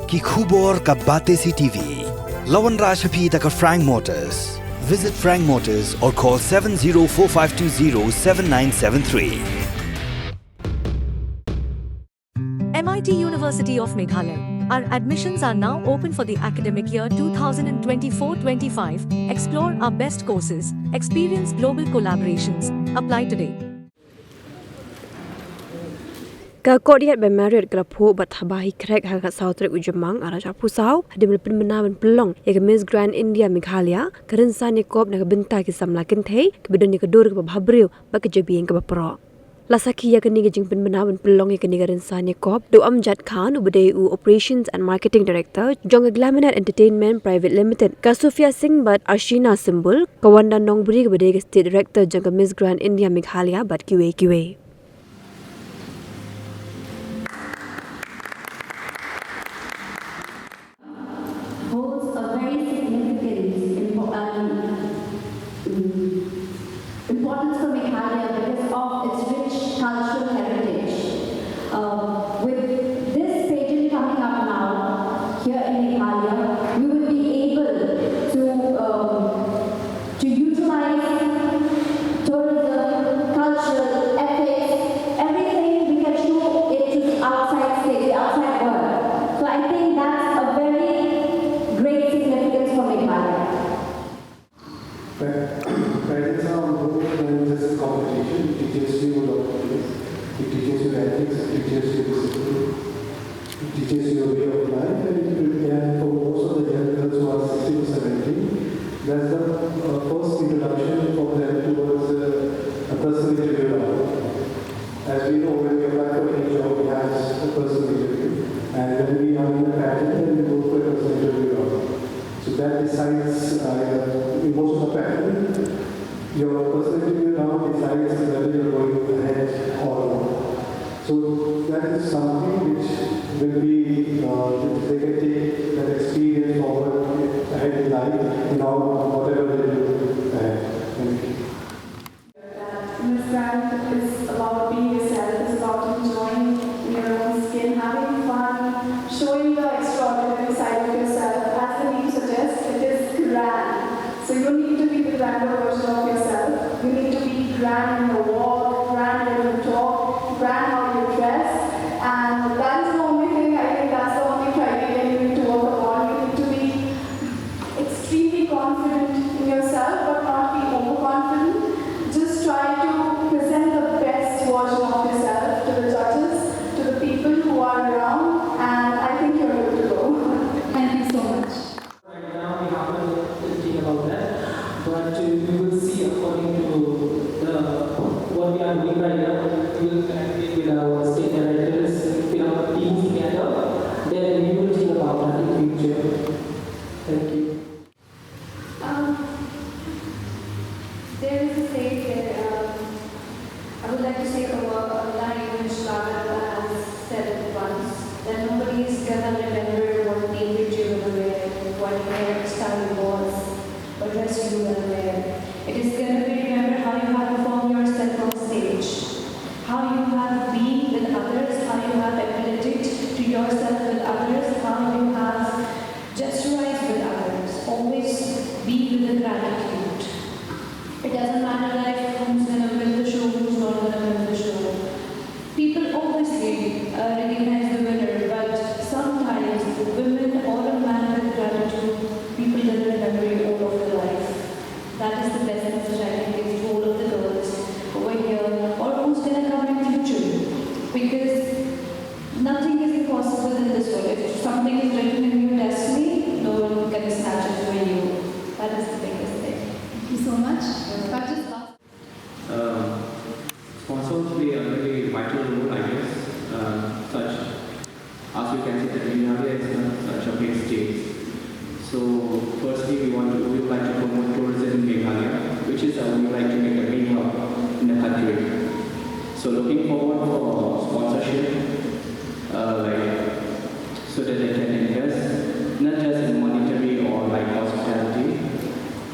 ki khubor ka Batesi TV. Lawan Rashaphi taka Frank Motors. Visit Frank Motors or call 7045207973. MIT University of Meghalaya. Our admissions are now open for the academic year 2024-25. Explore our best courses, experience global collaborations. Apply today. Courtyard by Mariott Grapo but Habahi Craig Haga South Ujamang Araja Pusau, Dim Pynbna and Pelong, Miss Grand India Meghalaya, Karen Sani Kop Nagabinta Samlakente, Kabidonika Babrio, Bakajabi and Kabapro. Lasaki yakaniga jing Pynbna and Pelong yakaniga Sani Kop, do Amjad Khan, Ubadeu Operations and Marketing Director, Jonga Glaminate Entertainment Private Limited, Kasufia Singh but Ashina Symbol, Kawanda Nongbri Badega State Director, Jonga Miss Grand India Meghalaya but QA. Holds a very significant importance for Meghalaya because of its rich cultural heritage. With this pageant coming up now here in Meghalaya, we will be able to utilize tourism, culture, ethics, everything we can show it to the outside state, the outside world. So I think that's a very great significance for Meghalaya. Parents are more than just competition. It teaches you a lot of things. It teaches you ethics, it teaches you discipline, it teaches you a way of life, and for most of the young girls who are 16 or 17, that's the first introduction for them towards a personal interview round. As we know, when we apply for any job, we have a personal interview, and when we are in a pattern, then we go for a personal interview round. So that decides, in most of the pattern, your personal interview round decides whether you're going ahead or not. So that is something which will be, they can take that experience forward ahead in life, in all whatever they do ahead. Thank you. Miss Grand is about being yourself, it's about enjoying your own skin, having fun, showing the extraordinary side of yourself. As the name suggests, it is grand. So you don't need to be the grander version of yourself. You need to be grand in your walk, grand in your talk, grand how you dress. And that is the only thing, I think that's the only criteria you need to work upon. You need to be extremely confident in yourself, but not be overconfident. Just try to present the best version of yourself to the judges, to the people who are around, and I think you're good to go. Thank you so much. Right now we haven't thinking about that, but we will see according to what we are doing right now. We will connect it with our state directors, with our teams together. Then we will think about that in the future. Thank you. There is a saying that I would like to say a line which Shraddha has said it once, that nobody is gonna remember what name you were wearing, what hairstyle it was, what dress you were wearing. It is gonna be remember how you have performed yourself on stage, how you have been with others, how you have admitted to yourself with others, how you have gesturized with others. Always be with the gratitude. It doesn't matter like who's gonna win the show, who's not gonna win the show. People obviously recognize the winner, but sometimes women or a man with gratitude, people will remember you all of their life. That is the best message I can give to all of the girls over here, or who's gonna come in future. Because nothing is impossible in this world. If something is written in your destiny, no one can snatch it from you. That is the biggest thing. Thank you so much. Sponsors play a very vital role, I guess. Such as you can see that Meghalaya is such a big state. So firstly, we would like to promote tourism in Meghalaya, which is we would like to make a big hub in the country. So looking forward for sponsorship, so that they can invest not just in monetary or like hospitality,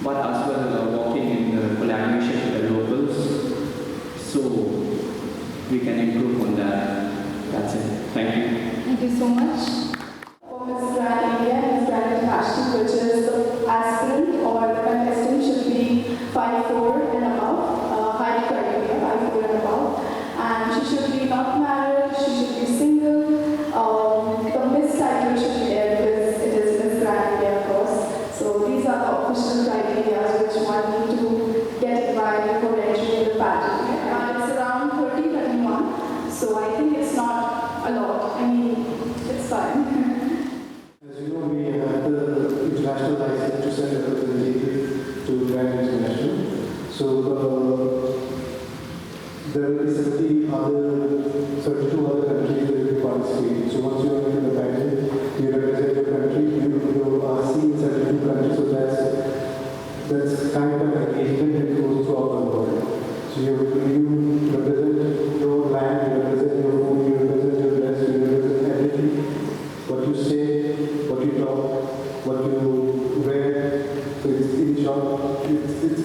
but as well working in collaboration with the locals. So we can improve on that. That's it. Thank you. Thank you so much. what you say, what you talk, what you wear. So it's in short, it's